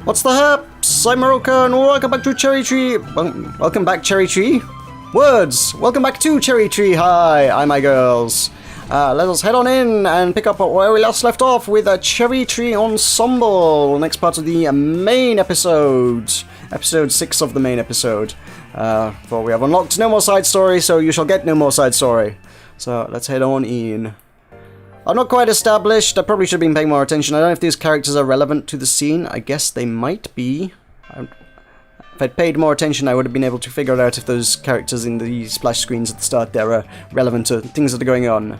What's the haps? I'm Meroka and welcome back to Cherry Tree. Welcome back, Cherry Tree. Words! Welcome back to Cherry Tree High. Hi, my girls. Let us head on in and pick up where we last left off with a Cherry Tree Ensemble. Next part of the main episode. Episode 6 of the main episode. For we have unlocked no more side story, so you shall get no more side story. So let's head on in. I'm not quite established. I probably should have been paying more attention. I don't know if these characters are relevant to the scene. I guess they might be. If I'd paid more attention, I would have been able to figure out if those characters in the splash screens at the start there are relevant to things that are going on. It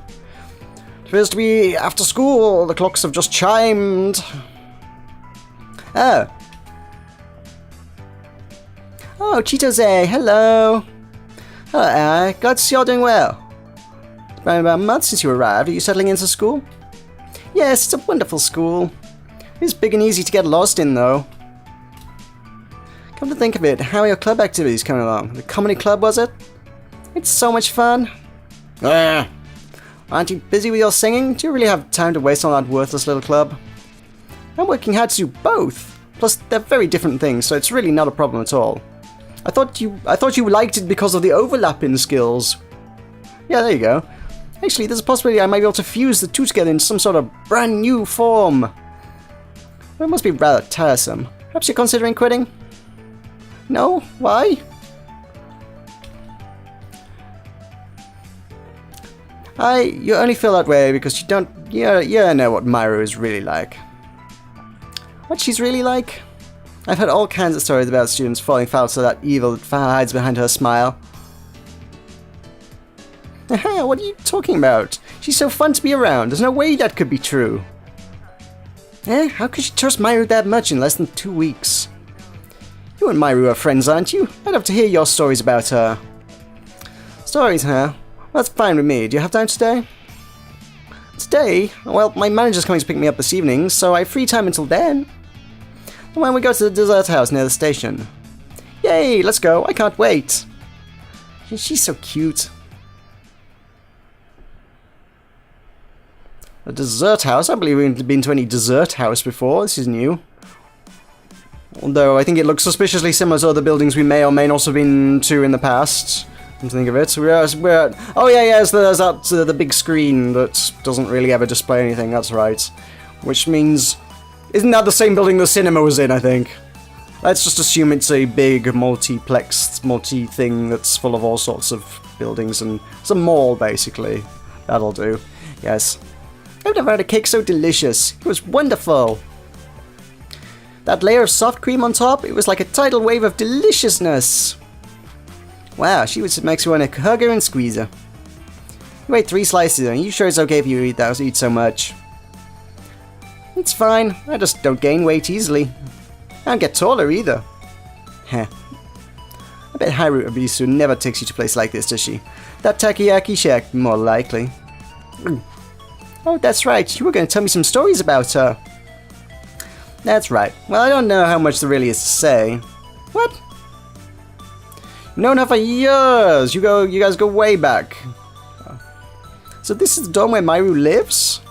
appears to be after school. The clocks have just chimed. Oh, Chitose, hello. Hello, glad to see you're doing well. It's been about a month since you arrived. Are you settling into school? Yes, it's a wonderful school. It's big and easy to get lost in, though. Come to think of it, how are your club activities coming along? The comedy club, was it? It's so much fun. Aren't you busy with your singing? Do you really have time to waste on that worthless little club? I'm working hard to do both. Plus, they're very different things, so it's really not a problem at all. I thought you liked it because of the overlap in skills. Yeah, there you go. Actually, there's a possibility I might be able to fuse the two together in some sort of brand new form. Well, it must be rather tiresome. Perhaps you're considering quitting? No? Why? You only feel that way because you don't... You know what Mairu is really like. What she's really like? I've heard all kinds of stories about students falling foul to that evil that hides behind her smile. What are you talking about? She's so fun to be around. There's no way that could be true. How could you trust Mairu that much in less than 2 weeks? You and Mairu are friends, aren't you? I'd love to hear your stories about her. Stories, huh? Well, that's fine with me. Do you have time today? Today? Well, my manager's coming to pick me up this evening, so I have free time until then. And when we go to the dessert house near the station. Yay, let's go. I can't wait. She's so cute. A dessert house? I believe we haven't been to any dessert house before. This is new. Although I think it looks suspiciously similar to other buildings we may or may not have been to in the past. Come to think of it. Oh yeah, so there's that the big screen that doesn't really ever display anything. That's right. Which means, isn't that the same building the cinema was in? I think. Let's just assume it's a big multiplex, multi-thing that's full of all sorts of buildings and it's a mall basically. That'll do. Yes. I've never had a cake so delicious. It was wonderful. That layer of soft cream on top, it was like a tidal wave of deliciousness. Wow, she makes you want to hug her and squeeze her. You ate 3 slices, are you sure it's okay if you eat so much? It's fine, I just don't gain weight easily. I don't get taller either. Heh. I bet Haruabisu never takes you to a place like this, does she? That takoyaki shack, more likely. Oh, that's right, you were going to tell me some stories about her. That's right. Well, I don't know how much there really is to say. What? You've known her for years! You guys go way back. So this is the dorm where Mairu lives?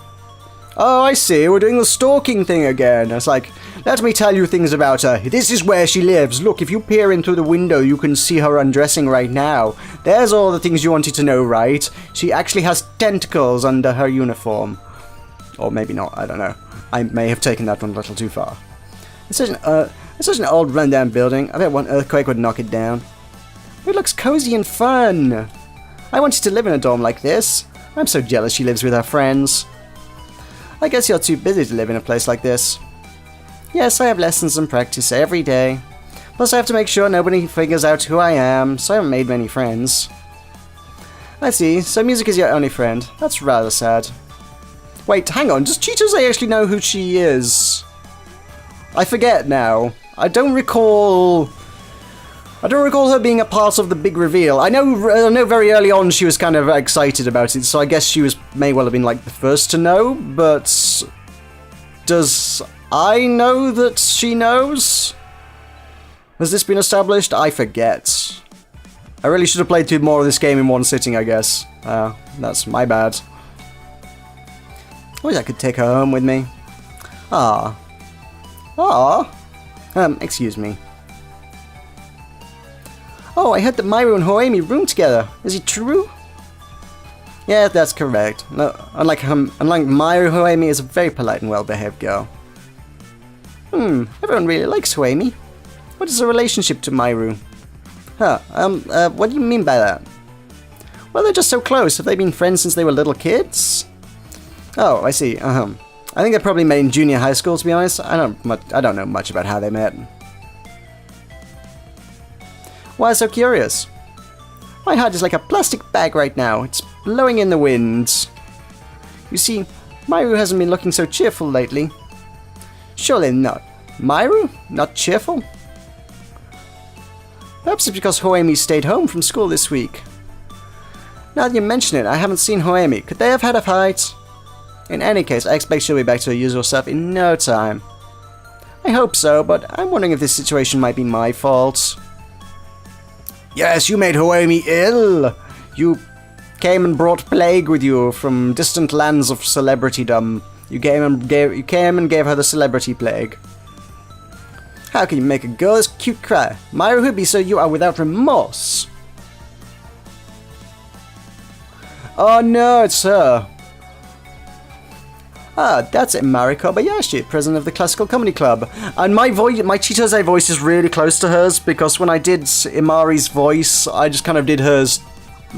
Oh, I see, we're doing the stalking thing again. It's like, let me tell you things about her. This is where she lives. Look, if you peer in through the window, you can see her undressing right now. There's all the things you wanted to know, right? She actually has tentacles under her uniform. Or maybe not, I don't know. I may have taken that one a little too far. It's such an old rundown building. I bet one earthquake would knock it down. It looks cozy and fun. I wanted to live in a dorm like this. I'm so jealous she lives with her friends. I guess you're too busy to live in a place like this. Yes, I have lessons and practice every day. Plus I have to make sure nobody figures out who I am, so I haven't made many friends. I see, so music is your only friend. That's rather sad. Wait, hang on, does Chitose actually know who she is? I forget now. I don't recall her being a part of the big reveal. I know very early on she was kind of excited about it, so I guess she may well have been like the first to know, but does I know that she knows? Has this been established? I forget. I really should have played through more of this game in one sitting, I guess. That's my bad. I wish I could take her home with me. Ah. Excuse me. Oh, I heard that Mairu and Hoemi room together. Is it true? Yeah, that's correct. No, unlike Mairu, Hoemi is a very polite and well-behaved girl. Everyone really likes Hoemi. What is her relationship to Mairu? What do you mean by that? Well, they're just so close. Have they been friends since they were little kids? Oh, I see. I think they probably met in junior high school, to be honest. I don't know much about how they met. Why so curious? My heart is like a plastic bag right now. It's blowing in the wind. You see, Mairu hasn't been looking so cheerful lately. Surely not. Mairu? Not cheerful? Perhaps it's because Hoemi stayed home from school this week. Now that you mention it, I haven't seen Hoemi. Could they have had a fight? In any case, I expect she'll be back to her usual self in no time. I hope so, but I'm wondering if this situation might be my fault. Yes, you made Hoemi ill! You came and brought plague with you from distant lands of celebritydom. You came and gave her the celebrity plague. How can you make a girl this cute cry? Mairu Hubi, so you are without remorse. Oh no, it's her. Ah, that's it, Mari Kobayashi, president of the Classical Comedy Club. And my Chitose voice is really close to hers, because when I did Imari's voice, I just kind of did hers,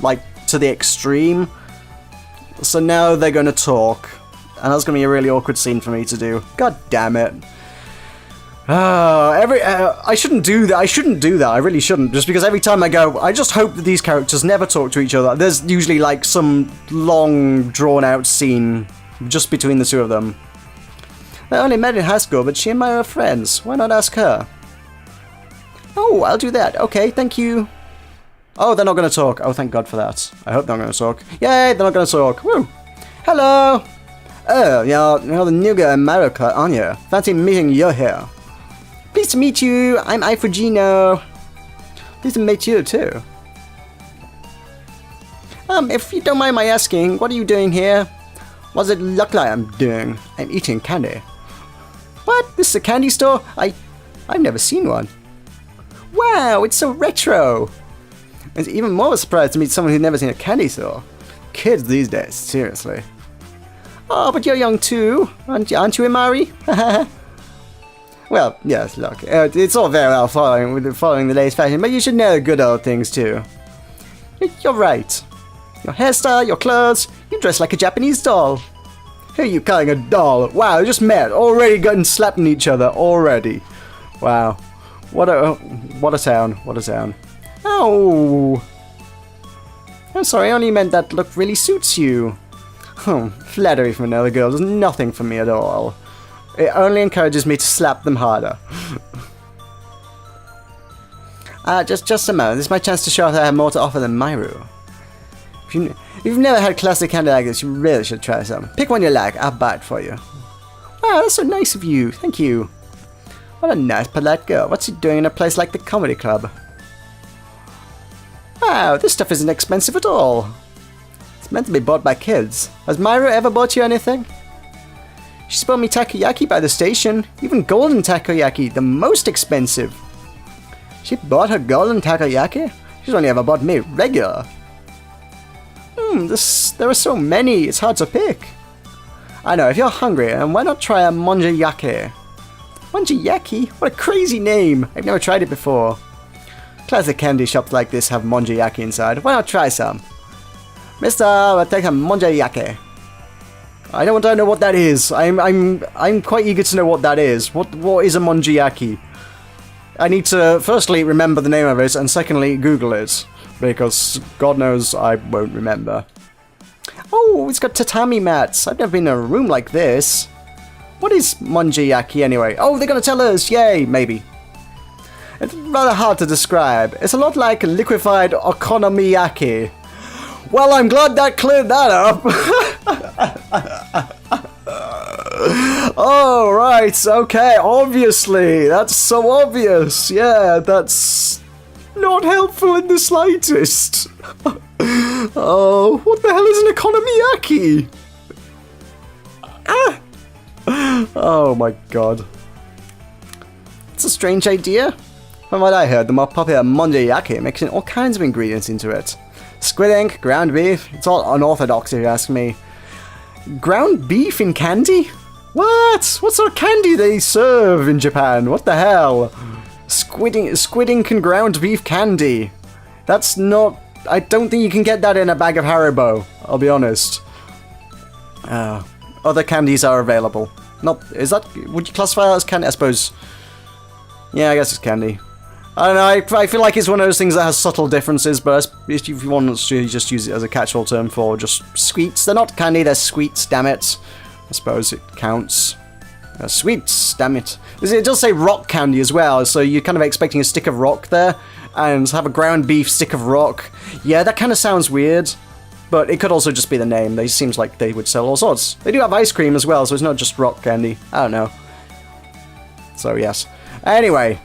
like, to the extreme. So now they're going to talk. And that's going to be a really awkward scene for me to do. God damn it. I shouldn't do that. I really shouldn't. Just because every time I go, I just hope that these characters never talk to each other. There's usually, like, some long, drawn-out scene just between the two of them. They only met in high school, but she and Mairu are friends. Why not ask her? Oh, I'll do that. Okay, thank you. Oh, they're not going to talk. Oh, thank God for that. I hope they're not going to talk. Yay, they're not going to talk. Woo! Hello! Oh, you're the new girl in Meroka, aren't you? Fancy meeting you here. Pleased to meet you. I'm Ifugino. Pleased to meet you, too. If you don't mind my asking, what are you doing here? What does it look like I'm doing? I'm eating candy. What? This is a candy store? I've never seen one. Wow, it's so retro. It's even more surprised to meet someone who's never seen a candy store. Kids these days, seriously. Oh, but you're young too, aren't you, Imari? Well, yes, look, it's all very well following the latest fashion, but you should know the good old things too. You're right. Your hairstyle, your clothes, you dress like a Japanese doll. Who are you calling a doll? Wow, they just met, already gotten slapping each other, already. Wow. What a town, what a town. Oh! I'm sorry, I only meant that look really suits you. Flattery from another girl does nothing for me at all. It only encourages me to slap them harder. Just a moment, this is my chance to show off that I have more to offer than Mairu. If you've never had classic candy like this, you really should try some. Pick one you like, I'll buy it for you. Wow, that's so nice of you, thank you. What a nice, polite girl. What's she doing in a place like the comedy club? Wow, this stuff isn't expensive at all. It's meant to be bought by kids. Has Mairu ever bought you anything? She's bought me takoyaki by the station. Even golden takoyaki, the most expensive. She bought her golden takoyaki? She's only ever bought me regular. There are so many, it's hard to pick. I know, if you're hungry, why not try a monjayaki? Monjayaki? What a crazy name! I've never tried it before. Classic candy shops like this have monjayaki inside. Why not try some? Mister, I'll take a monjayaki. I don't know what that is. I'm quite eager to know what that is. What is a monjayaki? I need to firstly remember the name of it, and secondly Google it, because God knows I won't remember. Oh, it's got tatami mats. I've never been in a room like this. What is monjayaki anyway? Oh, they're gonna tell us. Yay, maybe. It's rather hard to describe. It's a lot like liquefied okonomiyaki. Well, I'm glad that cleared that up. Oh, right, okay, obviously. That's so obvious. Yeah, that's not helpful in the slightest. Oh, what the hell is an okonomiyaki? Oh my god. It's strange idea? From what I heard, the more popular mondayaki mixing all kinds of ingredients into it. Squid ink, ground beef, it's all unorthodox if you ask me. Ground beef in candy? What? What sort of candy they serve in Japan? What the hell? Squid ink and ground beef candy. That's not... I don't think you can get that in a bag of Haribo, I'll be honest. Other candies are available. Not... Is that... Would you classify that as candy? I suppose... Yeah, I guess it's candy. I don't know, I feel like it's one of those things that has subtle differences, but if you want to just use it as a catch-all term for just sweets. They're not candy, they're sweets, damn it. I suppose it counts. Sweets, damn it. It does say rock candy as well, so you're kind of expecting a stick of rock there, and have a ground beef stick of rock. Yeah, that kind of sounds weird, but it could also just be the name. They seems like they would sell all sorts. They do have ice cream as well, so it's not just rock candy. I don't know. So yes. Anyway,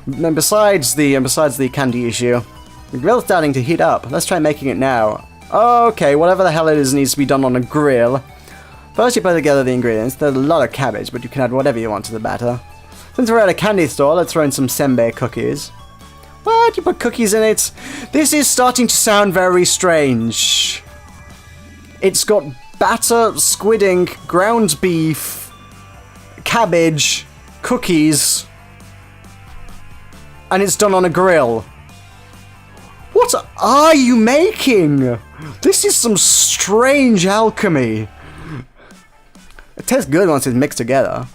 besides the candy issue, the grill's starting to heat up. Let's try making it now. Okay, whatever the hell it is needs to be done on a grill. First you put together the ingredients. There's a lot of cabbage, but you can add whatever you want to the batter. Since we're at a candy store, let's throw in some senbei cookies. What? You put cookies in it? This is starting to sound very strange. It's got batter, squid ink, ground beef, cabbage, cookies, and it's done on a grill. What are you making? This is some strange alchemy. It tastes good once it's mixed together.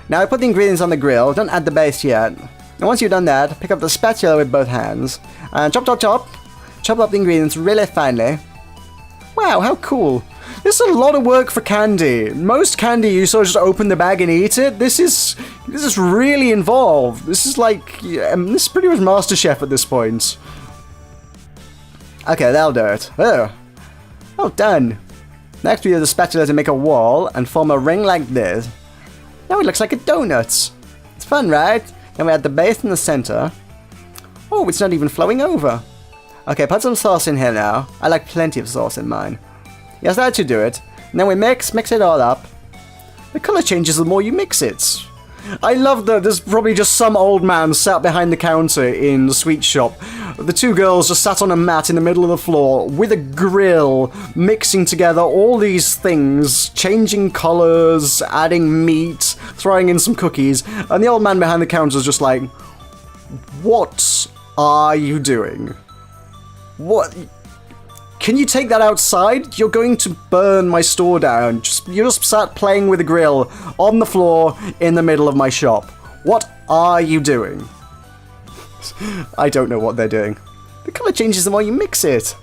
Now I put the ingredients on the grill, don't add the base yet. And once you've done that, pick up the spatula with both hands, and chop up the ingredients really finely. Wow, how cool. This is a lot of work for candy. Most candy you sort of just open the bag and eat it. This is really involved. This is like, this is pretty much MasterChef at this point. Okay, that'll do it. Oh, done. Next we use the spatula to make a wall and form a ring like this. Now it looks like a donut. It's fun, right? Then we add the base in the center. Oh, it's not even flowing over. Okay, put some sauce in here now. I like plenty of sauce in mine. Yes, that should do it. And then we mix it all up. The color changes the more you mix it. I love that there's probably just some old man sat behind the counter in the sweet shop. The two girls just sat on a mat in the middle of the floor with a grill, mixing together all these things, changing colors, adding meat, throwing in some cookies, and the old man behind the counter is just like, what are you doing? What? Can you take that outside? You're going to burn my store down. You just sat playing with a grill on the floor in the middle of my shop. What are you doing? I don't know what they're doing. The color changes the more you mix it.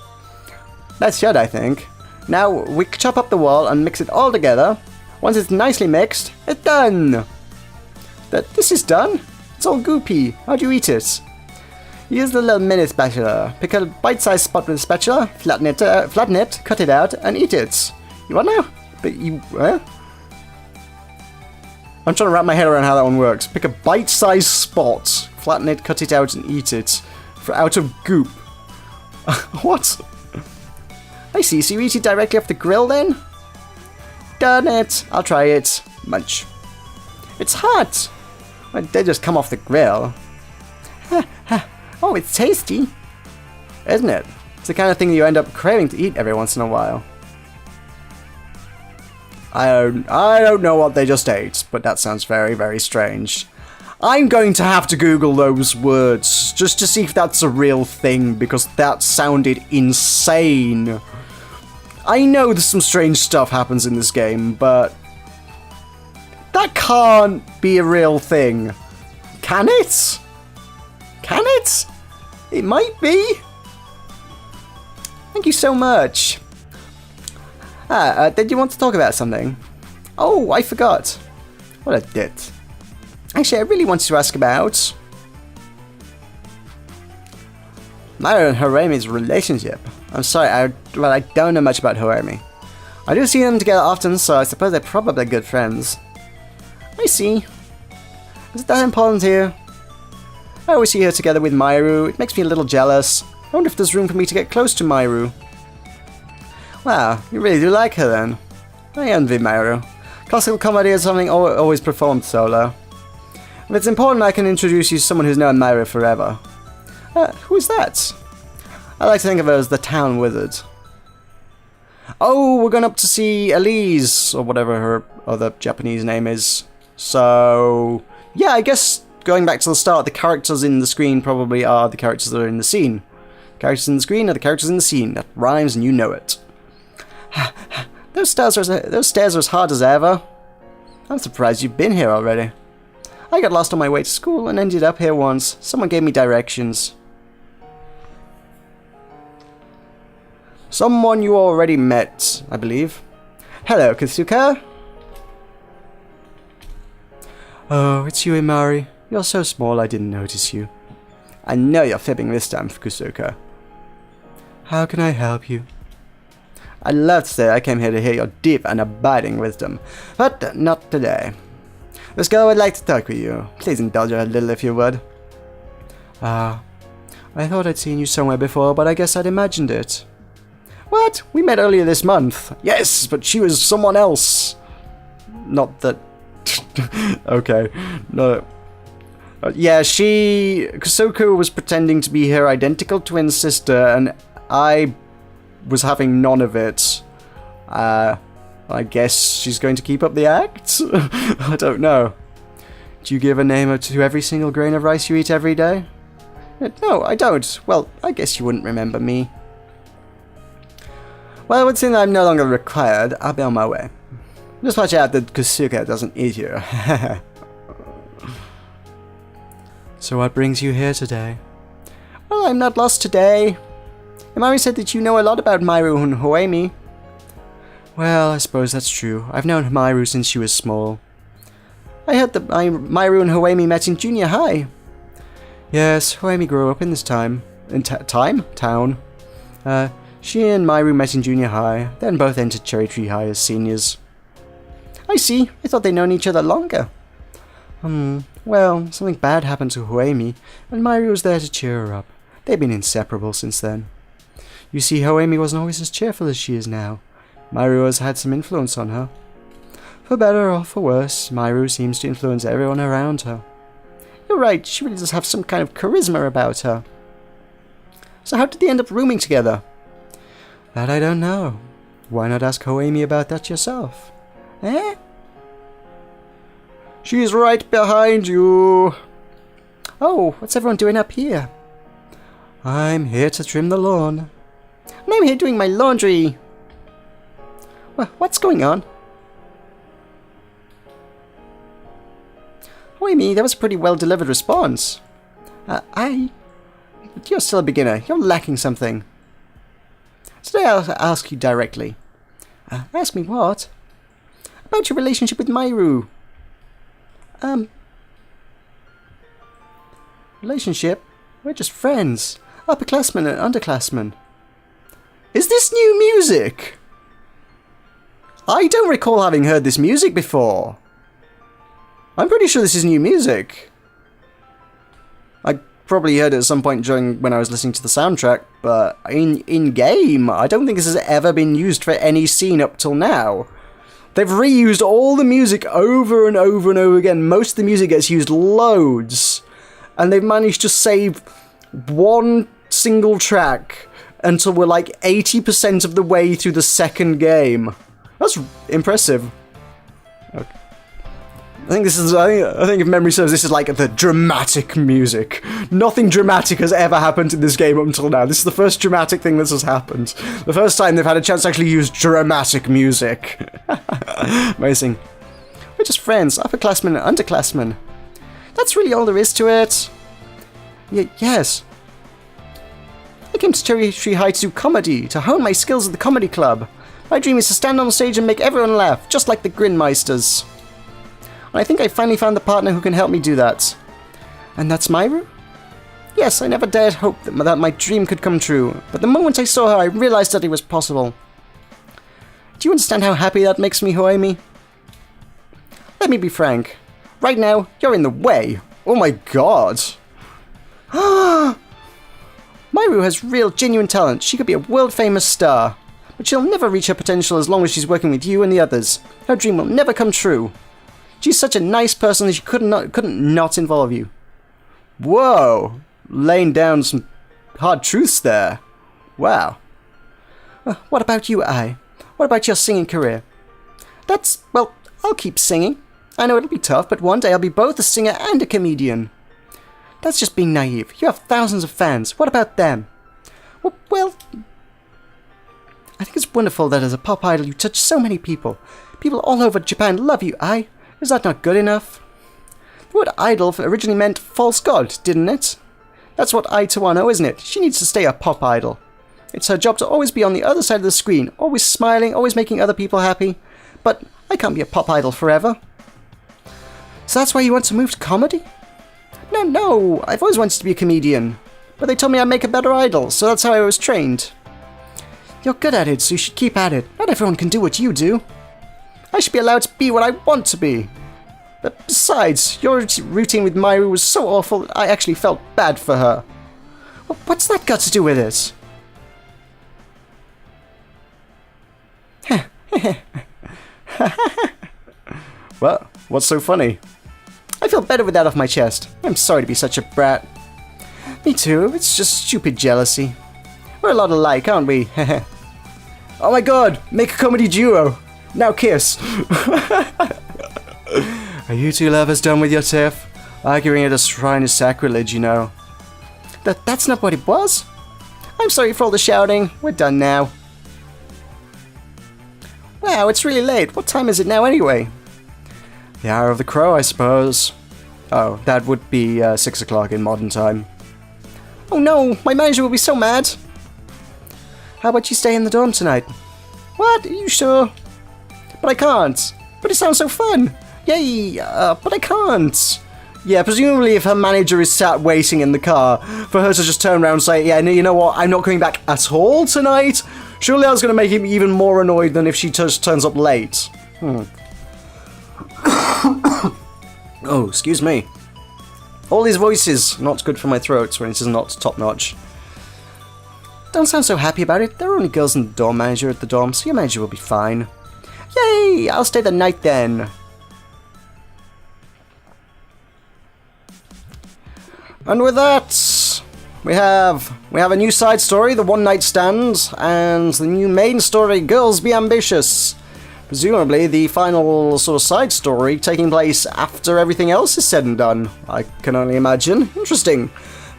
That should, I think. Now we chop up the wall and mix it all together. Once it's nicely mixed, it's done. This is done. It's all goopy. How do you eat it? Use the little mini spatula. Pick a bite-sized spot with a spatula, flatten it, cut it out, and eat it. You want now? But you, I'm trying to wrap my head around how that one works. Pick a bite-sized spot, flatten it, cut it out, and eat it. Out of goop. What? I see, so you eat it directly off the grill then? Done it. I'll try it. Munch. It's hot. Well, they just come off the grill. Oh, it's tasty. Isn't it? It's the kind of thing you end up craving to eat every once in a while. I don't know what they just ate, but that sounds very, very strange. I'm going to have to Google those words, just to see if that's a real thing, because that sounded insane. I know there's some strange stuff happens in this game, but that can't be a real thing. Can it? Can it? It might be. Thank you so much. Did you want to talk about something? Oh, I forgot. What a dit. Actually, I really wanted to ask about Mairu and Hirami's relationship. I'm sorry, I don't know much about Hirami. I do see them together often, so I suppose they're probably good friends. I see. Is it that important here? I always see her together with Mairu. It makes me a little jealous. I wonder if there's room for me to get close to Mairu. Wow, you really do like her then. I envy Mairu. Classical comedy is something always performed solo. If it's important, I can introduce you to someone who's known Mairu forever. Who's that? I like to think of her as the town wizard. Oh, we're going up to see Elise, or whatever her other Japanese name is. So, yeah, I guess going back to the start, the characters in the screen probably are the characters that are in the scene. Characters in the screen are the characters in the scene. That rhymes and you know it. Those stairs are as hard as ever. I'm surprised you've been here already. I got lost on my way to school and ended up here once. Someone gave me directions. Someone you already met, I believe. Hello, Kasuka. Oh, it's you, Imari. You're so small I didn't notice you. I know you're fibbing this time, Kasuka. How can I help you? I'd love to say I came here to hear your deep and abiding wisdom, but not today. This girl would like to talk with you. Please indulge her a little if you would. I thought I'd seen you somewhere before, but I guess I'd imagined it. What? We met earlier this month. Yes, but she was someone else. Not that... okay. No. Yeah, Kusuko was pretending to be her identical twin sister, and I was having none of it. I guess she's going to keep up the act? I don't know. Do you give a name to every single grain of rice you eat every day? No, I don't. Well, I guess you wouldn't remember me. Well, it would seem that I'm no longer required. I'll be on my way. Just watch out that Kusuka doesn't eat you. So what brings you here today? Well, I'm not lost today. Imari said that you know a lot about Mairu and Hoemi. Well, I suppose that's true. I've known Mairu since she was small. I heard that Mairu and Hoemi met in junior high. Yes, Hoemi grew up in this town. She and Mairu met in junior high, then both entered Cherry Tree High as seniors. I see. I thought they'd known each other longer. Well, something bad happened to Hoemi, and Mairu was there to cheer her up. They've been inseparable since then. You see, Hoemi wasn't always as cheerful as she is now. Mairu has had some influence on her. For better or for worse, Mairu seems to influence everyone around her. You're right, she really does have some kind of charisma about her. So how did they end up rooming together? That I don't know. Why not ask Hoemi about that yourself? Eh? She's right behind you. Oh, what's everyone doing up here? I'm here to trim the lawn. And I'm here doing my laundry. Well, what's going on? Hoemi, that was a pretty well-delivered response. You're still a beginner. You're lacking something. Today I'll ask you directly. Ask me what? About your relationship with Mairu. Relationship? We're just friends. Upperclassmen and underclassmen. Is this new music? I don't recall having heard this music before. I'm pretty sure this is new music. I probably heard it at some point during when I was listening to the soundtrack, but in-game, I don't think this has ever been used for any scene up till now. They've reused all the music over and over and over again. Most of the music gets used loads. And they've managed to save one single track until we're like 80% of the way through the second game. That's impressive. Okay. I think if memory serves, this is like the dramatic music. Nothing dramatic has ever happened in this game up until now. This is the first dramatic thing that has happened. The first time they've had a chance to actually use dramatic music. Amazing. We're just friends, upperclassmen and underclassmen. That's really all there is to it. Yes. I came to Cherry Tree High to do comedy, to hone my skills at the comedy club. My dream is to stand on stage and make everyone laugh, just like the Grinmeisters. And I think I finally found the partner who can help me do that. And that's Mairu? Yes, I never dared hope that my dream could come true, but the moment I saw her, I realized that it was possible. Do you understand how happy that makes me, Hoemi? Let me be frank. Right now, you're in the way. Oh my god. Mairu has real, genuine talent. She could be a world-famous star. But she'll never reach her potential as long as she's working with you and the others. Her dream will never come true. She's such a nice person that she couldn't not involve you. Whoa! Laying down some hard truths there. Wow. What about you, Ai? What about your singing career? Well, I'll keep singing. I know it'll be tough, but one day I'll be both a singer and a comedian. That's just being naive. You have thousands of fans. What about them? Well, I think it's wonderful that as a pop idol you touch so many people. People all over Japan love you, Ai. Is that not good enough? The word idol originally meant false god, didn't it? That's what Ai Tawano, isn't it? She needs to stay a pop idol. It's her job to always be on the other side of the screen, always smiling, always making other people happy. But I can't be a pop idol forever. So that's why you want to move to comedy? No, I've always wanted to be a comedian. But they told me I'd make a better idol, so that's how I was trained. You're good at it, so you should keep at it. Not everyone can do what you do. I should be allowed to be what I want to be. But besides, your routine with Mairu was so awful that I actually felt bad for her. What's that got to do with it? Well, what's so funny? I feel better with that off my chest. I'm sorry to be such a brat. Me too, it's just stupid jealousy. We're a lot alike, aren't we? Oh my god, make a comedy duo. Now kiss. Are you two lovers done with your tiff? Arguing at a shrine is sacrilege, you know. That's not what it was. I'm sorry for all the shouting. We're done now. Wow, it's really late. What time is it now anyway? The hour of the crow, I suppose. Oh, that would be 6 o'clock in modern time. Oh no, my manager will be so mad. How about you stay in the dorm tonight? What? Are you sure? But I can't. But it sounds so fun. Yay, but I can't. Yeah, presumably if her manager is sat waiting in the car, for her to just turn around and say, yeah, you know what, I'm not coming back at all tonight? Surely that's going to make him even more annoyed than if she just turns up late. Oh, excuse me. All these voices, not good for my throat when it is not top-notch. Don't sound so happy about it. There are only girls and the dorm manager at the dorm, so your manager will be fine. Yay! I'll stay the night then. And with that, we have a new side story, The One Night Stand, and the new main story, Girls Be Ambitious. Presumably the final sort of side story taking place after everything else is said and done. I can only imagine. Interesting.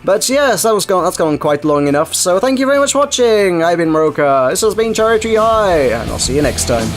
But yes, that's gone quite long enough, so thank you very much for watching. I've been Meroka, this has been Charity High, and I'll see you next time.